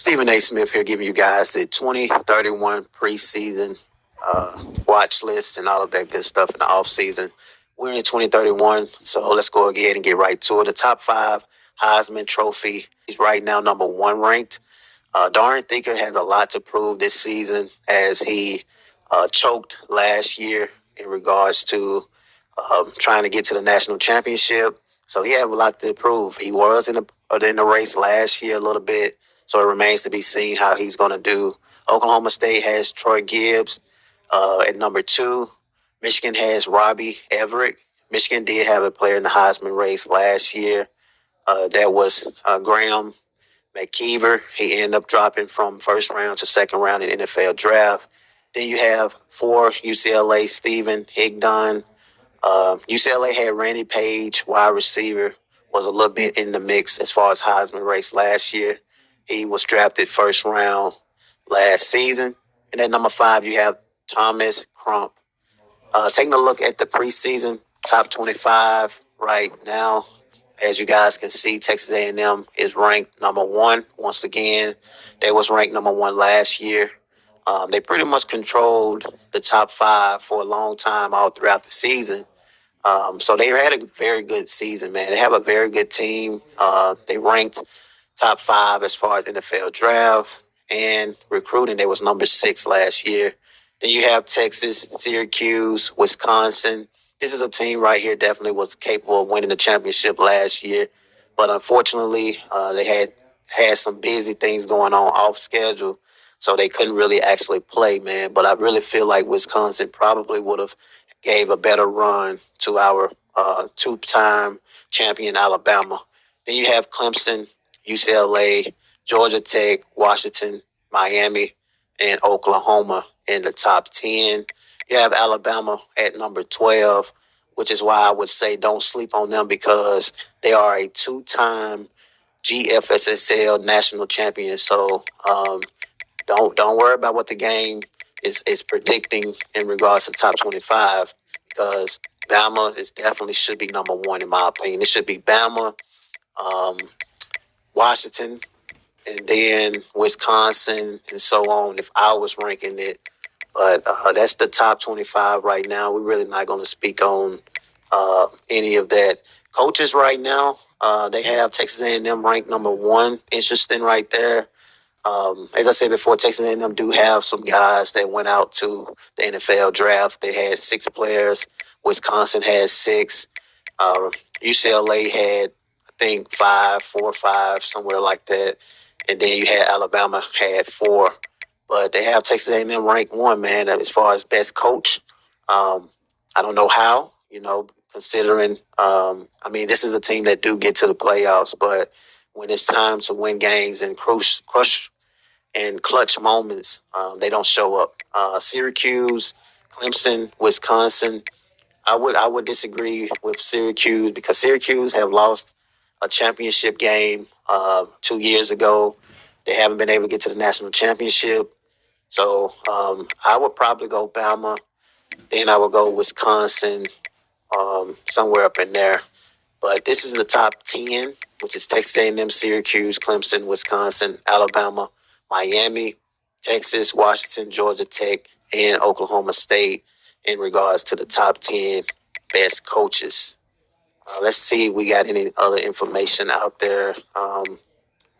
Stephen A. Smith here, giving you guys the 2031 preseason watch list and all of that good stuff in the off season. We're in 2031, so let's go ahead and get right to it. The top five Heisman Trophy. He's right now number one ranked. Darren Thinker has a lot to prove this season as he choked last year in regards to trying to get to the national championship. So he had a lot to prove. He was in the race last year a little bit, so it remains to be seen how he's going to do. Oklahoma State has Troy Gibbs at number two. Michigan has Robbie Everett. Michigan did have a player in the Heisman race last year. That was Graham McKeever. He ended up dropping from first round to second round in the NFL draft. Then you have for UCLA, Stephen Higdon. UCLA had Randy Page, wide receiver, was a little bit in the mix as far as Heisman race last year. He was drafted first round last season. And at number five, you have Thomas Crump. Taking a look at the preseason top 25 right now, as you guys can see, Texas A&M is ranked number one. Once again, they was ranked number one last year. They pretty much controlled the top five for a long time all throughout the season. So they had a very good season, man. They have a very good team. They ranked top five as far as NFL draft and recruiting. They was number 6 last year. Then you have Texas, Syracuse, Wisconsin. This is a team right here definitely was capable of winning the championship last year. But unfortunately, they had some busy things going on off schedule, so they couldn't really actually play, man. But I really feel like Wisconsin probably would have gave a better run to our two-time champion Alabama. Then you have Clemson, UCLA, Georgia Tech, Washington, Miami, and Oklahoma in the top 10. You have Alabama at number 12, which is why I would say don't sleep on them because they are a two-time Gfssl national champion. So don't worry about what the game is predicting in regards to top 25 because Bama is definitely should be number one in my opinion. It should be Bama, um, Washington, and then Wisconsin and so on if I was ranking it. But that's the top 25 right now. We're really not going to speak on any of that. Coaches right now, they have Texas A&M ranked number one. Interesting right there. As I said before, Texas A&M do have some guys that went out to the NFL draft. They had 6 players. Wisconsin had 6. UCLA had, I think, 5, 4 or 5, somewhere like that. And then you had Alabama had 4. But they have Texas A&M ranked 1, man, as far as best coach. I don't know how, considering, this is a team that do get to the playoffs, but when it's time to win games and crush and clutch moments, they don't show up. Syracuse, Clemson, Wisconsin. I would disagree with Syracuse because Syracuse have lost a championship game 2 years ago. They haven't been able to get to the national championship. So I would probably go Bama. Then I would go Wisconsin, somewhere up in there. But this is the top 10, which is Texas A&M, Syracuse, Clemson, Wisconsin, Alabama, Miami, Texas, Washington, Georgia Tech, and Oklahoma State in regards to the top 10 best coaches. Let's see if we got any other information out there.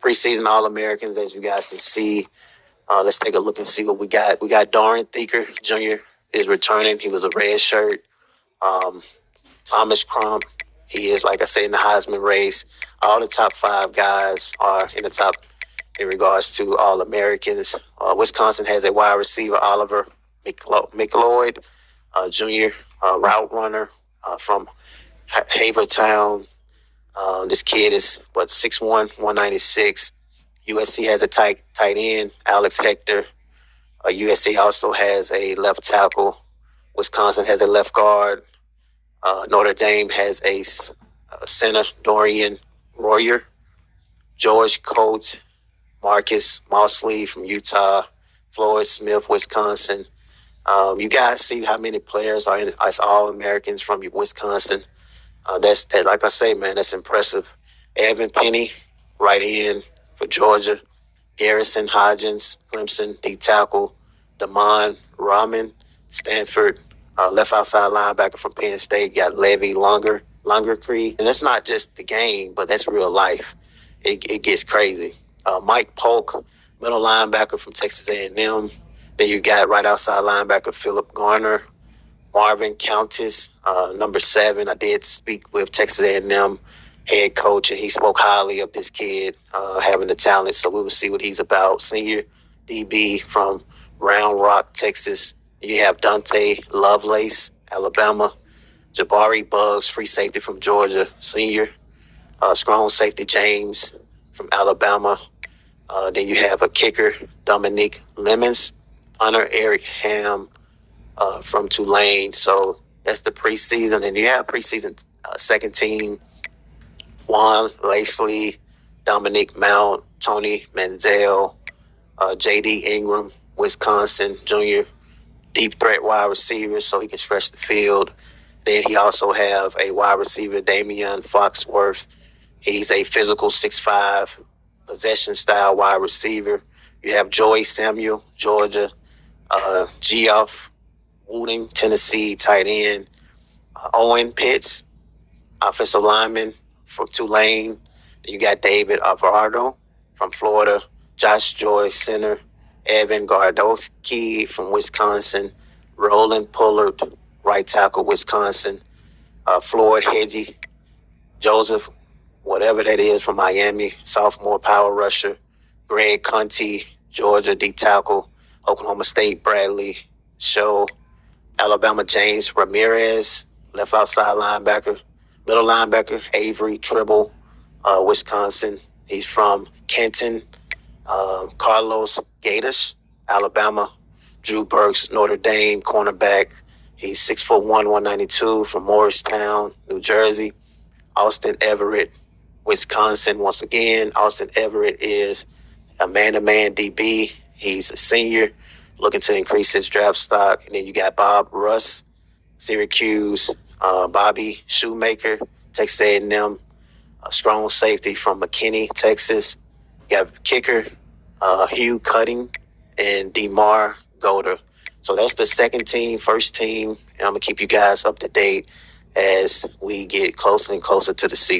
Preseason All-Americans, as you guys can see. Let's take a look and see what we got. We got Darren Thinker Jr. is returning. He was a red shirt. Thomas Crump, he is, like I say, in the Heisman race. All the top 5 guys are in the top in regards to All-Americans. Wisconsin has a wide receiver, Oliver McLeod Jr., route runner from Havertown. This kid is, 6'1", 196. USC has a tight end, Alex Hector. USC also has a left tackle. Wisconsin has a left guard. Notre Dame has a center, Dorian Royer. George Coates, Marcus Mosley from Utah. Floyd Smith, Wisconsin. You guys see how many players are in as All-Americans from Wisconsin. That's like I say, man, that's impressive. Evan Penny, right in for Georgia. Garrison Hodgins, Clemson, D tackle. Damon Rahman, Stanford, left outside linebacker from Penn State. Got Levy Longer Creed. And that's not just the game, but that's real life. It gets crazy. Mike Polk, middle linebacker from Texas A&M. Then you got right outside linebacker Philip Garner, Marvin Countess, number 7. I did speak with Texas A&M head coach, and he spoke highly of this kid having the talent. So we will see what he's about. Senior DB from Round Rock, Texas. You have Dante Lovelace, Alabama. Jabari Buggs, free safety from Georgia, senior. Strong safety James from Alabama. Then you have a kicker, Dominique Lemons. Punter Eric Ham from Tulane. So that's the preseason. And you have preseason second team, Juan Lacey, Dominic Mount, Tony Manziel, J.D. Ingram, Wisconsin, junior, deep threat wide receiver so he can stretch the field. Then he also have a wide receiver, Damian Foxworth. He's a physical 6'5", possession-style wide receiver. You have Joey Samuel, Georgia, Geoff Wooten, Tennessee, tight end. Owen Pitts, offensive lineman from Tulane. You got David Alvarado from Florida, Josh Joy, center, Evan Gardowski from Wisconsin, Roland Pullard, right tackle, Wisconsin, Floyd Hedgie, Joseph, whatever that is, from Miami, sophomore power rusher, Greg Conti, Georgia, D tackle, Oklahoma State, Bradley Show, Alabama, James Ramirez, left outside linebacker, middle linebacker, Avery Tribble, Wisconsin. He's from Kenton. Carlos Gatish, Alabama. Drew Burks, Notre Dame, cornerback. He's 6'1", 192 from Morristown, New Jersey. Austin Everett, Wisconsin. Once again, Austin Everett is a man-to-man DB. He's a senior, looking to increase his draft stock. And then you got Bob Russ, Syracuse, Bobby Shoemaker, Texas A&M, a strong safety from McKinney, Texas. You got kicker, Hugh Cutting, and DeMar Golder. So that's the second team, first team, and I'm going to keep you guys up to date as we get closer and closer to the season.